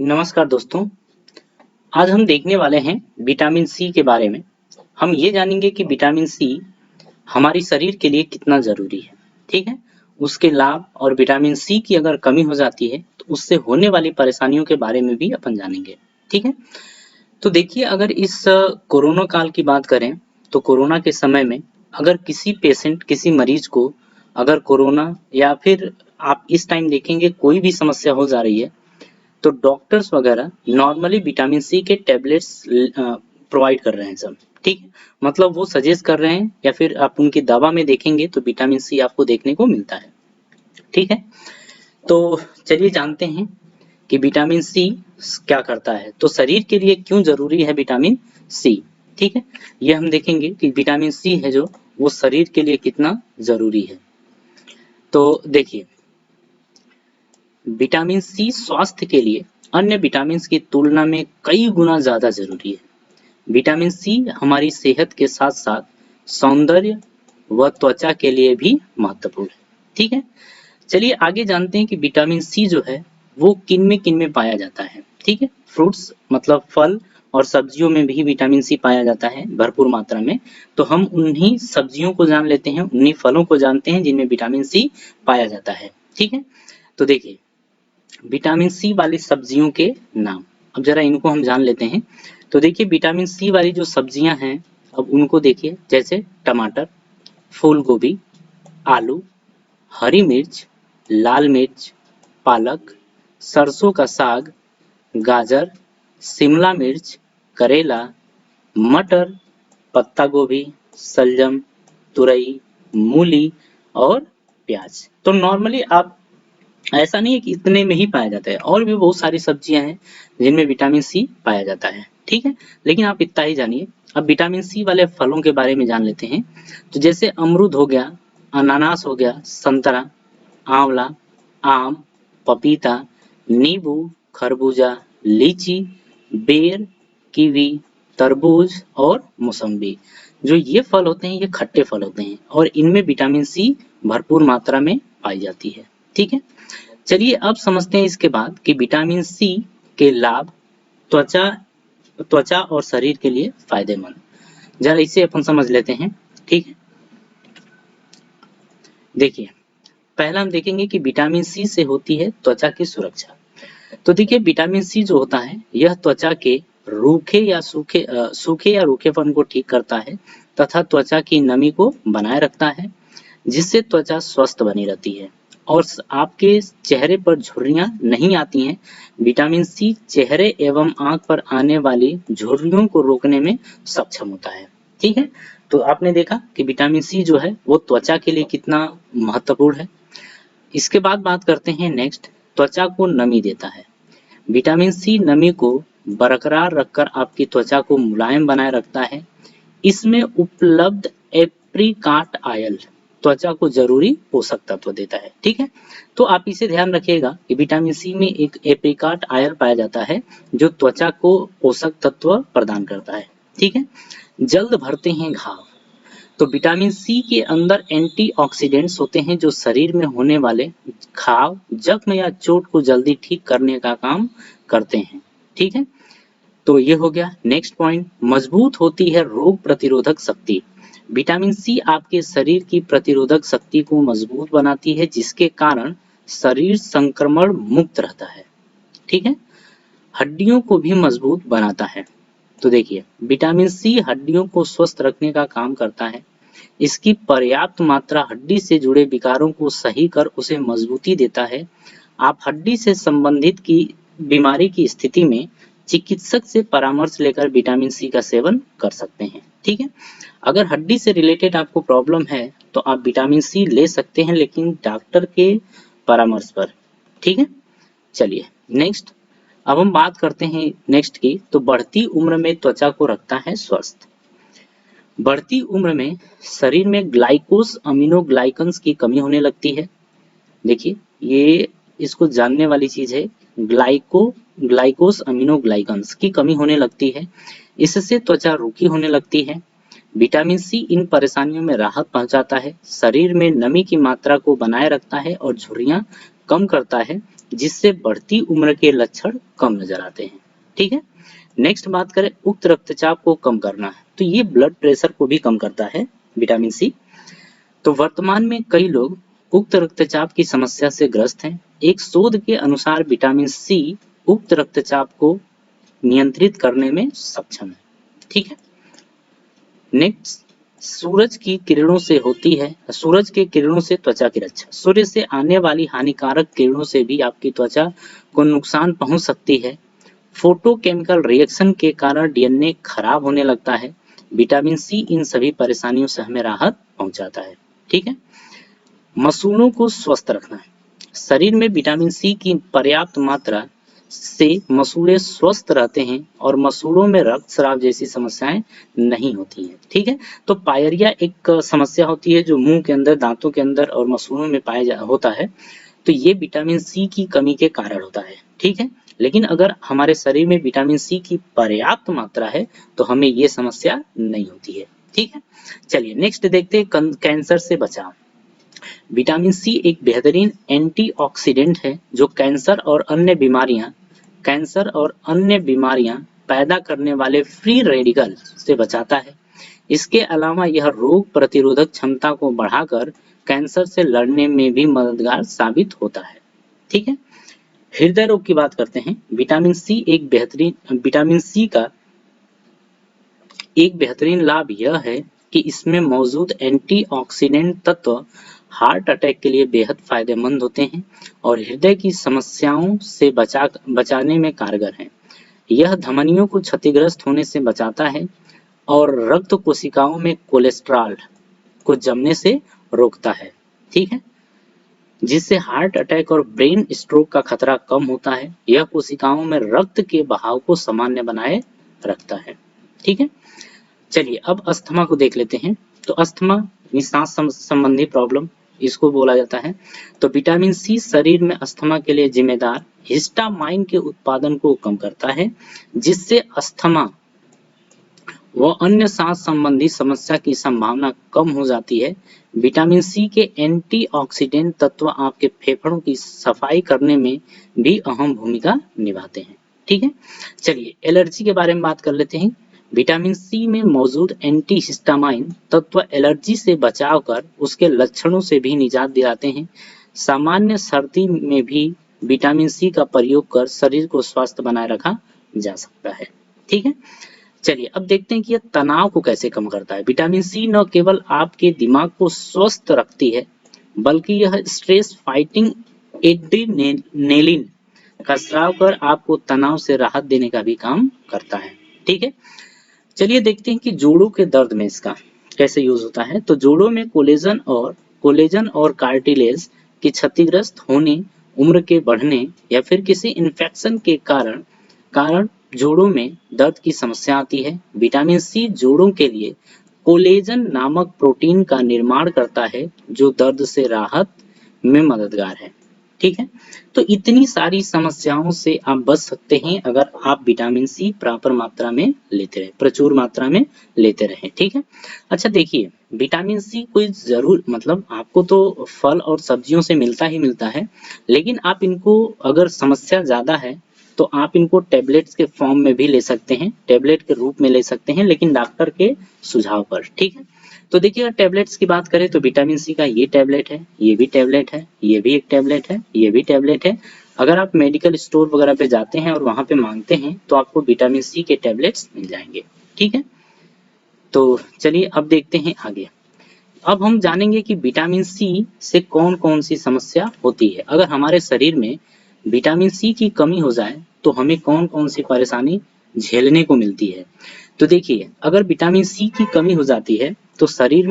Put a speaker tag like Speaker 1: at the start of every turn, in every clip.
Speaker 1: नमस्कार दोस्तों। आज हम देखने वाले हैं विटामिन सी के बारे में। हम ये जानेंगे कि विटामिन सी हमारी शरीर के लिए कितना जरूरी है, ठीक है, उसके लाभ और विटामिन सी की अगर कमी हो जाती है तो उससे होने वाली परेशानियों के बारे में भी अपन जानेंगे, ठीक है। तो देखिए, अगर इस कोरोना काल की बात करें तो कोरोना के समय में अगर किसी पेशेंट, किसी मरीज को अगर कोरोना या फिर आप इस टाइम देखेंगे कोई भी समस्या हो जा रही है तो डॉक्टर्स वगैरह नॉर्मली विटामिन सी के टैबलेट्स प्रोवाइड कर रहे हैं सब, ठीक है। मतलब वो सजेस्ट कर रहे हैं या फिर आप उनकी दवा में देखेंगे तो विटामिन सी आपको देखने को मिलता है, ठीक है। तो चलिए जानते हैं कि विटामिन सी क्या करता है, तो शरीर के लिए क्यों जरूरी है विटामिन सी, ठीक है। ये हम देखेंगे कि विटामिन सी है जो वो शरीर के लिए कितना जरूरी है। तो देखिए, विटामिन सी स्वास्थ्य के लिए अन्य विटामिन की तुलना में कई गुना ज्यादा जरूरी है। विटामिन सी हमारी सेहत के साथ साथ सौंदर्य व त्वचा के लिए भी महत्वपूर्ण है, ठीक है। चलिए आगे जानते हैं कि विटामिन सी जो है वो किन में पाया जाता है, ठीक है। फ्रूट्स मतलब फल और सब्जियों में भी विटामिन सी पाया जाता है भरपूर मात्रा में। तो हम उन्हीं सब्जियों को जान लेते हैं, उन्हीं फलों को जानते हैं जिनमें विटामिन सी पाया जाता है, ठीक है। तो देखिए, विटामिन सी वाली सब्जियों के नाम, अब जरा इनको हम जान लेते हैं। तो देखिए, विटामिन सी वाली जो सब्जियां हैं अब उनको देखिए, जैसे टमाटर, फूल गोभी, आलू, हरी मिर्च, लाल मिर्च, पालक, सरसों का साग, गाजर, शिमला मिर्च, करेला, मटर, पत्ता गोभी, सलजम, तुरई, मूली और प्याज। तो नॉर्मली आप, ऐसा नहीं है कि इतने में ही पाया जाता है, और भी बहुत सारी सब्जियां हैं जिनमें विटामिन सी पाया जाता है, ठीक है। लेकिन आप इतना ही जानिए। अब विटामिन सी वाले फलों के बारे में जान लेते हैं। तो जैसे अमरूद हो गया, अनानास हो गया, संतरा, आंवला, आम, पपीता, नींबू, खरबूजा, लीची, बेर, कीवी, तरबूज और मौसम्बी। जो ये फल होते हैं ये खट्टे फल होते हैं और इनमें विटामिन सी भरपूर मात्रा में पाई जाती है, ठीक है। चलिए अब समझते हैं इसके बाद कि विटामिन सी के लाभ त्वचा त्वचा और शरीर के लिए फायदेमंद। जरा इसे अपन समझ लेते हैं, ठीक है। देखिए, पहला हम देखेंगे कि विटामिन सी से होती है त्वचा की सुरक्षा। तो देखिए, विटामिन सी जो होता है यह त्वचा के सूखे या रूखेपन को ठीक करता है तथा त्वचा की नमी को बनाए रखता है, जिससे त्वचा स्वस्थ बनी रहती है और आपके चेहरे पर झुर्रियां नहीं आती हैं। विटामिन सी चेहरे एवं आंख पर आने वाली झुर्रियों को रोकने में सक्षम होता है, ठीक है। तो आपने देखा कि विटामिन सी जो है वो त्वचा के लिए कितना महत्वपूर्ण है। इसके बाद बात करते हैं नेक्स्ट, त्वचा को नमी देता है। विटामिन सी नमी को बरकरार रखकर आपकी त्वचा को मुलायम बनाए रखता है। इसमें उपलब्ध एप्रिकॉट ऑयल त्वचा को जरूरी पोषक तत्व देता है, ठीक है। तो आप इसे ध्यान रखिएगा कि विटामिन सी में एक एप्रिकॉट ऑयल पाया जाता है जो त्वचा को पोषक तत्व प्रदान करता है, ठीक है। जल्द भरते हैं घाव। तो विटामिन सी के अंदर एंटीऑक्सीडेंट्स होते हैं जो शरीर में होने वाले घाव, जख्म या चोट को जल्दी ठीक करने का काम करते हैं, ठीक है। तो ये हो गया। नेक्स्ट पॉइंट, मजबूत होती है रोग प्रतिरोधक शक्ति। विटामिन सी आपके शरीर की प्रतिरोधक शक्ति को मजबूत बनाती है जिसके कारण शरीर संक्रमण मुक्त रहता है, ठीक है। हड्डियों को भी मजबूत बनाता है। तो देखिए, विटामिन सी हड्डियों को स्वस्थ रखने का काम करता है। इसकी पर्याप्त मात्रा हड्डी से जुड़े विकारों को सही कर उसे मजबूती देता है। आप हड्डी से संबंधित की बीमारी की स्थिति में चिकित्सक से परामर्श लेकर विटामिन सी का सेवन कर सकते हैं, ठीक है। अगर हड्डी से रिलेटेड आपको प्रॉब्लम है तो आप विटामिन सी ले सकते हैं, लेकिन डॉक्टर के परामर्श पर, ठीक है। चलिए नेक्स्ट, अब हम बात करते हैं नेक्स्ट की। तो बढ़ती उम्र में त्वचा को रखता है स्वस्थ। बढ़ती उम्र में शरीर में ग्लाइकोस अमीनोग्लाइकन्स की कमी होने लगती है। देखिए, ये इसको जानने वाली चीज है। ग्लाइकोस अमीनोग्लाइकन्स की कमी होने लगती है, इससे त्वचा रूखी होने लगती है। विटामिन सी इन परेशानियों में राहत पहुंचाता है, शरीर में नमी की मात्रा को बनाए रखता है और झुर्रियां कम करता है जिससे बढ़ती उम्र के लक्षण कम नजर आते हैं। ठीक है, नेक्स्ट बात करें उच्च रक्तचाप को कम करना है, तो ये ब्लड प्रेशर को भी कम करता है विटामिन सी। तो वर्तमान में कई लोग उच्च रक्तचाप की समस्या से ग्रस्त हैं। एक शोध के अनुसार विटामिन सी उच्च रक्तचाप को नियंत्रित करने में सक्षम है। ठीक है, नेक्स्ट सूरज की किरणों से होती है, सूरज के किरणों से त्वचा की रक्षा। सूर्य से आने वाली हानिकारक किरणों से भी आपकी त्वचा को नुकसान पहुंच सकती है। फोटोकेमिकल रिएक्शन के कारण डीएनए खराब होने लगता है। विटामिन सी इन सभी परेशानियों से हमें राहत पहुंचाता है। ठीक है, मसूड़ों को स्वस्थ रखना है। शरीर में विटामिन सी की पर्याप्त मात्रा से मसूड़े स्वस्थ रहते हैं और मसूड़ों में रक्तस्राव जैसी समस्याएं नहीं होती हैं। ठीक है, तो पायरिया एक समस्या होती है जो मुंह के अंदर, दांतों के अंदर और मसूड़ों में होता है। तो ये विटामिन सी की कमी के कारण होता है। ठीक है, लेकिन अगर हमारे शरीर में विटामिन सी की पर्याप्त मात्रा है तो हमें ये समस्या नहीं होती है। ठीक है, चलिए नेक्स्ट देखते हैं कैंसर से बचाव। विटामिन सी एक बेहतरीन एंटीऑक्सीडेंट है जो कैंसर और अन्य बीमारियां पैदा करने वाले फ्री रेडिकल से बचाता है। इसके अलावा यह रोग प्रतिरोधक क्षमता को बढ़ाकर कैंसर से लड़ने में भी मददगार साबित होता है। ठीक है, हृदय रोग की बात करते हैं। विटामिन सी का एक बेहतरीन लाभ यह है कि इसमें मौजूद एंटीऑक्सीडेंट तत्व हार्ट अटैक के लिए बेहद फायदेमंद होते हैं और हृदय की समस्याओं से बचाने में कारगर हैं। यह धमनियों को क्षतिग्रस्त होने से बचाता है और रक्त कोशिकाओं में कोलेस्ट्रॉल को जमने से रोकता है। ठीक है, जिससे हार्ट अटैक और ब्रेन स्ट्रोक का खतरा कम होता है। यह कोशिकाओं में रक्त के बहाव को सामान्य बनाए रखता है। ठीक है, चलिए अब अस्थमा को देख लेते हैं। तो अस्थमा सांस संबंधी प्रॉब्लम इसको बोला जाता है। तो विटामिन सी शरीर में अस्थमा के लिए जिम्मेदार हिस्टामाइन के उत्पादन को कम करता है, जिससे अस्थमा व अन्य सांस संबंधी समस्या की संभावना कम हो जाती है। विटामिन सी के एंटीऑक्सीडेंट तत्व आपके फेफड़ों की सफाई करने में भी अहम भूमिका निभाते हैं। ठीक है, चलिए एलर्जी के बारे में बात कर लेते हैं। विटामिन सी में मौजूद एंटीहिस्टामाइन तत्व एलर्जी से बचाव कर उसके लक्षणों से भी निजात दिलाते हैं। सामान्य सर्दी में भी विटामिन सी का प्रयोग कर शरीर को स्वस्थ बनाए रखा जा सकता है। ठीक है, चलिए अब देखते हैं कि यह तनाव को कैसे कम करता है। विटामिन सी न केवल आपके दिमाग को स्वस्थ रखती है बल्कि यह स्ट्रेस फाइटिंग एड्रेनालिन का स्राव कर आपको तनाव से राहत देने का भी काम करता है। ठीक है, चलिए देखते हैं कि जोड़ों के दर्द में इसका कैसे यूज होता है। तो जोड़ों में कोलेजन और कार्टिलेज के क्षतिग्रस्त होने, उम्र के बढ़ने या फिर किसी इन्फेक्शन के कारण जोड़ों में दर्द की समस्या आती है। विटामिन सी जोड़ों के लिए कोलेजन नामक प्रोटीन का निर्माण करता है जो दर्द से राहत में मददगार है। ठीक है, तो इतनी सारी समस्याओं से आप बच सकते हैं अगर आप विटामिन सी प्रॉपर मात्रा में लेते रहें, प्रचुर मात्रा में लेते रहें। ठीक है, अच्छा देखिए विटामिन सी कोई जरूर मतलब आपको तो फल और सब्जियों से मिलता ही मिलता है, लेकिन आप इनको अगर समस्या ज्यादा है तो आप इनको टेबलेट्स के फॉर्म में भी ले सकते हैं, टेबलेट के रूप में ले सकते हैं, लेकिन डॉक्टर के सुझाव पर। ठीक है, तो देखिए अगर टेबलेट्स की बात करें तो विटामिन सी का ये टैबलेट है, ये भी टैबलेट है, ये भी एक टैबलेट है, ये भी टैबलेट है। अगर आप मेडिकल स्टोर वगैरह पे जाते हैं और वहां पे मांगते हैं तो आपको विटामिन सी के टैबलेट्स मिल जाएंगे। ठीक है, तो चलिए अब देखते हैं आगे। अब हम जानेंगे कि विटामिन सी से कौन कौन सी समस्या होती है। अगर हमारे शरीर में विटामिन सी की कमी हो जाए तो हमें कौन कौन सी परेशानी झेलने को मिलती है। तो देखिए अगर विटामिन सी की कमी हो जाती है तो शरीर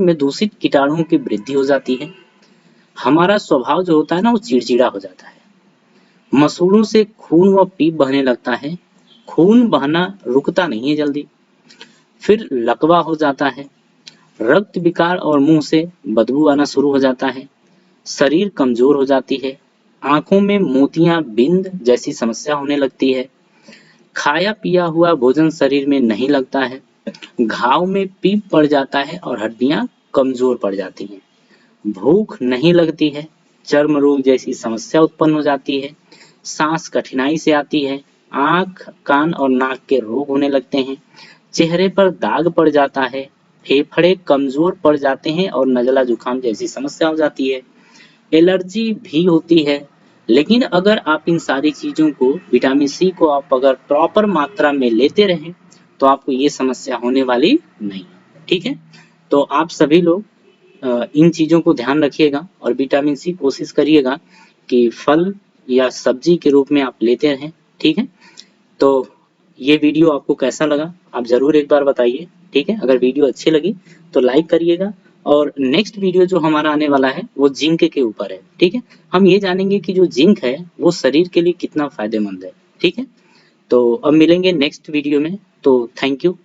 Speaker 1: में दूषित कीटाणुओं की वृद्धि हो जाती है। हमारा स्वभाव जो होता है ना वो चिड़चिड़ा हो जाता है। मसूड़ों से खून व पीप बहने लगता है। खून बहना रुकता नहीं है जल्दी। फिर लकवा हो जाता है। रक्त विकार और मुंह से बदबू आना शुरू हो जाता है। शरीर कमजोर हो जाती है। आंखों में मोतियां बिंद जैसी समस्या होने लगती है। खाया पिया हुआ भोजन शरीर में नहीं लगता है। घाव में पीप पड़ जाता है और हड्डियां कमजोर पड़ जाती हैं। भूख नहीं लगती है। चर्म रोग जैसी समस्या उत्पन्न हो जाती है, सांस कठिनाई से आती है, आंख, कान और नाक के रोग होने लगते हैं, चेहरे पर दाग पड़ जाता है, फेफड़े कमजोर पड़ जाते हैं और नजला जुकाम जैसी समस्या हो जाती है। एलर्जी भी होती है, लेकिन अगर आप इन सारी चीजों को, विटामिन सी को आप अगर प्रॉपर मात्रा में लेते रहें तो आपको ये समस्या होने वाली नहीं है। ठीक है, तो आप सभी लोग इन चीजों को ध्यान रखिएगा और विटामिन सी कोशिश करिएगा कि फल या सब्जी के रूप में आप लेते रहें। ठीक है, तो ये वीडियो आपको कैसा लगा आप जरूर एक बार बताइए। ठीक है, अगर वीडियो अच्छी लगी तो लाइक करिएगा और नेक्स्ट वीडियो जो हमारा आने वाला है वो जिंक के ऊपर है। ठीक है, हम ये जानेंगे कि जो जिंक है वो शरीर के लिए कितना फायदेमंद है। ठीक है, तो अब मिलेंगे नेक्स्ट वीडियो में, तो थैंक यू।